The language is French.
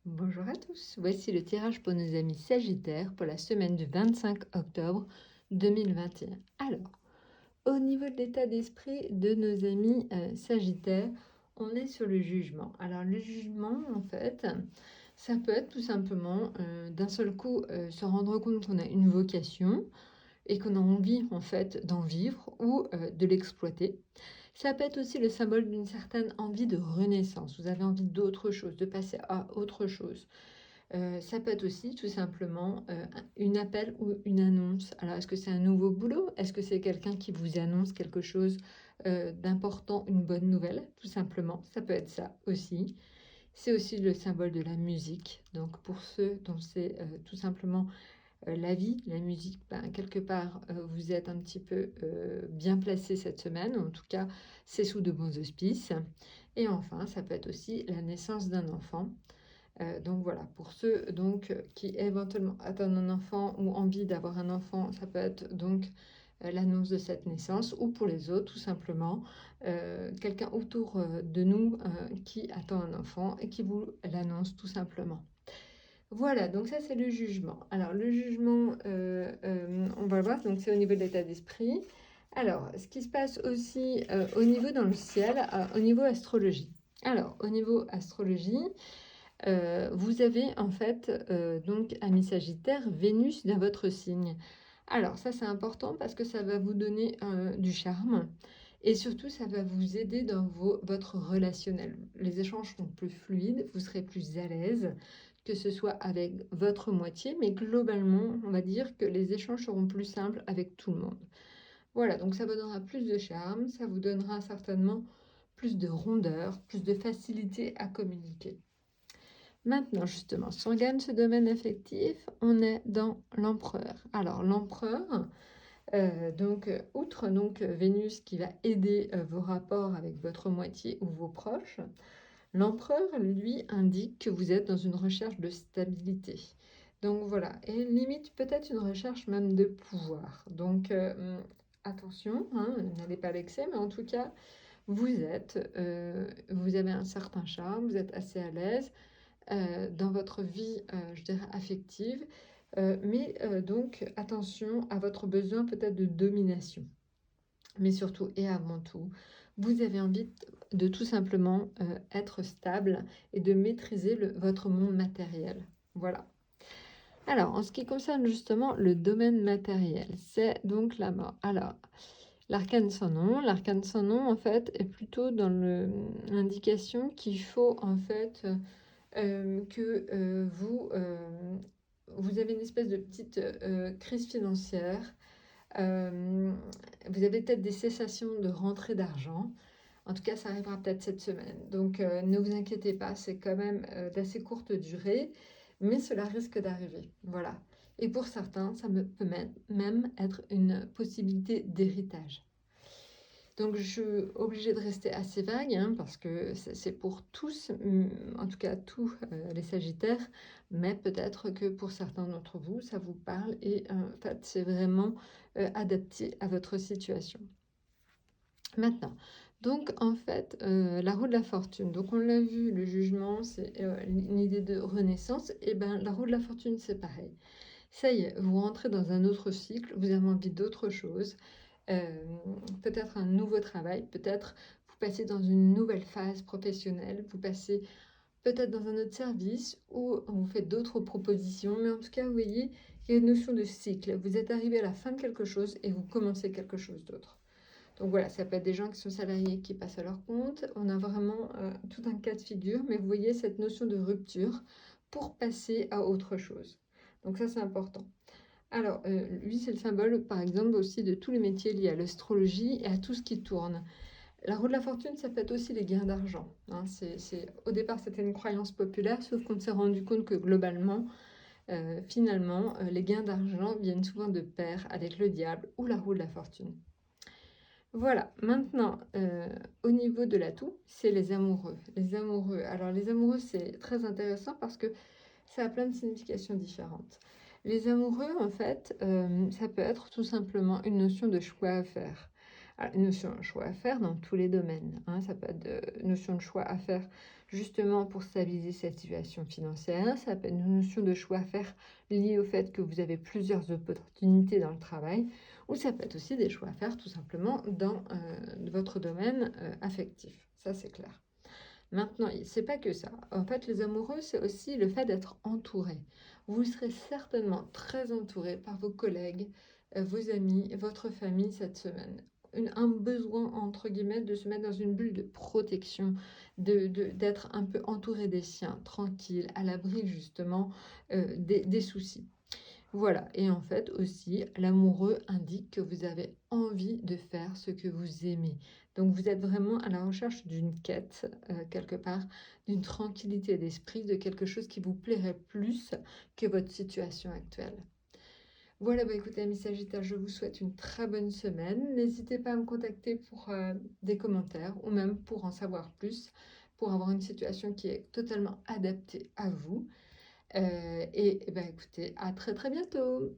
Bonjour à tous, voici le tirage pour nos amis Sagittaires pour la semaine du 25 octobre 2021. Alors, au niveau de l'état d'esprit de nos amis Sagittaires, on est sur le jugement. Alors le jugement, en fait, ça peut être tout simplement d'un seul coup se rendre compte qu'on a une vocation et qu'on a envie en fait d'en vivre ou de l'exploiter. Ça peut être aussi le symbole d'une certaine envie de renaissance. Vous avez envie d'autre chose, de passer à autre chose. Ça peut être aussi tout simplement une appel ou une annonce. Alors, est-ce que c'est un nouveau boulot? Est-ce que c'est quelqu'un qui vous annonce quelque chose d'important, une bonne nouvelle, tout simplement? Ça peut être ça aussi. C'est aussi le symbole de la musique. Donc, pour ceux dont c'est tout simplement la vie, la musique, ben, quelque part, vous êtes un petit peu bien placé cette semaine. En tout cas, c'est sous de bons auspices. Et enfin, ça peut être aussi la naissance d'un enfant. Donc voilà, pour ceux donc qui éventuellement attendent un enfant ou envie d'avoir un enfant, ça peut être donc l'annonce de cette naissance, ou pour les autres, tout simplement, quelqu'un autour de nous qui attend un enfant et qui vous l'annonce tout simplement. Voilà, donc ça c'est le jugement. Alors le jugement, on va le voir, donc c'est au niveau de l'état d'esprit. Alors, ce qui se passe aussi au niveau dans le ciel, au niveau astrologie. Alors, au niveau astrologie, vous avez en fait, donc ami Sagittaire, Vénus dans votre signe. Alors ça, c'est important parce que ça va vous donner du charme et surtout, ça va vous aider dans votre relationnel. Les échanges seront plus fluides, vous serez plus à l'aise, que ce soit avec votre moitié, mais globalement, on va dire que les échanges seront plus simples avec tout le monde. Voilà, donc ça vous donnera plus de charme, ça vous donnera certainement plus de rondeur, plus de facilité à communiquer. Maintenant, justement, si on regarde ce domaine affectif, on est dans l'empereur. Alors, l'empereur, outre Vénus qui va aider vos rapports avec votre moitié ou vos proches, l'empereur, lui, indique que vous êtes dans une recherche de stabilité. Donc voilà, et limite peut-être une recherche même de pouvoir. Donc attention, hein, n'allez pas à l'excès, mais en tout cas, vous avez un certain charme, vous êtes assez à l'aise dans votre vie, je dirais, affective. Mais donc, attention à votre besoin peut-être de domination. Mais surtout et avant tout, vous avez envie de tout simplement être stable et de maîtriser votre monde matériel. Voilà. Alors, en ce qui concerne justement le domaine matériel, c'est donc la mort. Alors, l'arcane sans nom. L'arcane sans nom, en fait, est plutôt dans l'indication qu'il faut, en fait, que vous avez une espèce de petite crise financière. Euh, vous avez peut-être des cessations de rentrée d'argent. En tout cas, ça arrivera peut-être cette semaine. Donc, ne vous inquiétez pas, c'est quand même d'assez courte durée, mais cela risque d'arriver. Voilà. Et pour certains, peut même être une possibilité d'héritage. Donc, je suis obligée de rester assez vague, hein, parce que c'est pour tous, en tout cas tous les Sagittaires, mais peut-être que pour certains d'entre vous, ça vous parle et en fait, c'est vraiment adapté à votre situation. Maintenant, donc en fait, la roue de la fortune, donc on l'a vu, le jugement, c'est une idée de renaissance, et bien la roue de la fortune, c'est pareil. Ça y est, vous rentrez dans un autre cycle, vous avez envie d'autre chose, peut-être un nouveau travail, peut-être vous passez dans une nouvelle phase professionnelle, vous passez peut-être dans un autre service ou vous faites d'autres propositions, mais en tout cas, vous voyez, il y a une notion de cycle. Vous êtes arrivé à la fin de quelque chose et vous commencez quelque chose d'autre. Donc voilà, ça peut être des gens qui sont salariés qui passent à leur compte. On a vraiment tout un cas de figure, mais vous voyez cette notion de rupture pour passer à autre chose. Donc ça, c'est important. Alors, lui, c'est le symbole, par exemple, aussi de tous les métiers liés à l'astrologie et à tout ce qui tourne. La roue de la fortune, ça peut être aussi les gains d'argent. Hein. Au départ, c'était une croyance populaire, sauf qu'on s'est rendu compte que globalement, finalement, les gains d'argent viennent souvent de pair avec le diable ou la roue de la fortune. Voilà, maintenant, au niveau de l'atout, c'est les amoureux. Les amoureux. Alors, les amoureux, c'est très intéressant parce que ça a plein de significations différentes. Les amoureux, en fait, ça peut être tout simplement une notion de choix à faire. Alors, une notion de choix à faire dans tous les domaines, hein. Ça peut être de notion de choix à faire justement pour stabiliser cette situation financière. Ça peut être une notion de choix à faire liée au fait que vous avez plusieurs opportunités dans le travail. Ou ça peut être aussi des choix à faire tout simplement dans votre domaine affectif. Ça, c'est clair. Maintenant, c'est pas que ça. En fait, les amoureux, c'est aussi le fait d'être entouré. Vous serez certainement très entouré par vos collègues, vos amis, votre famille cette semaine. Un besoin, entre guillemets, de se mettre dans une bulle de protection, d'être un peu entouré des siens, tranquille, à l'abri justement des soucis. Voilà, et en fait aussi, l'amoureux indique que vous avez envie de faire ce que vous aimez. Donc vous êtes vraiment à la recherche d'une quête, quelque part, d'une tranquillité d'esprit, de quelque chose qui vous plairait plus que votre situation actuelle. Voilà, bah écoutez, amis Sagittaires, je vous souhaite une très bonne semaine. N'hésitez pas à me contacter pour des commentaires ou même pour en savoir plus, pour avoir une situation qui est totalement adaptée à vous. Et bah écoutez, à très très bientôt.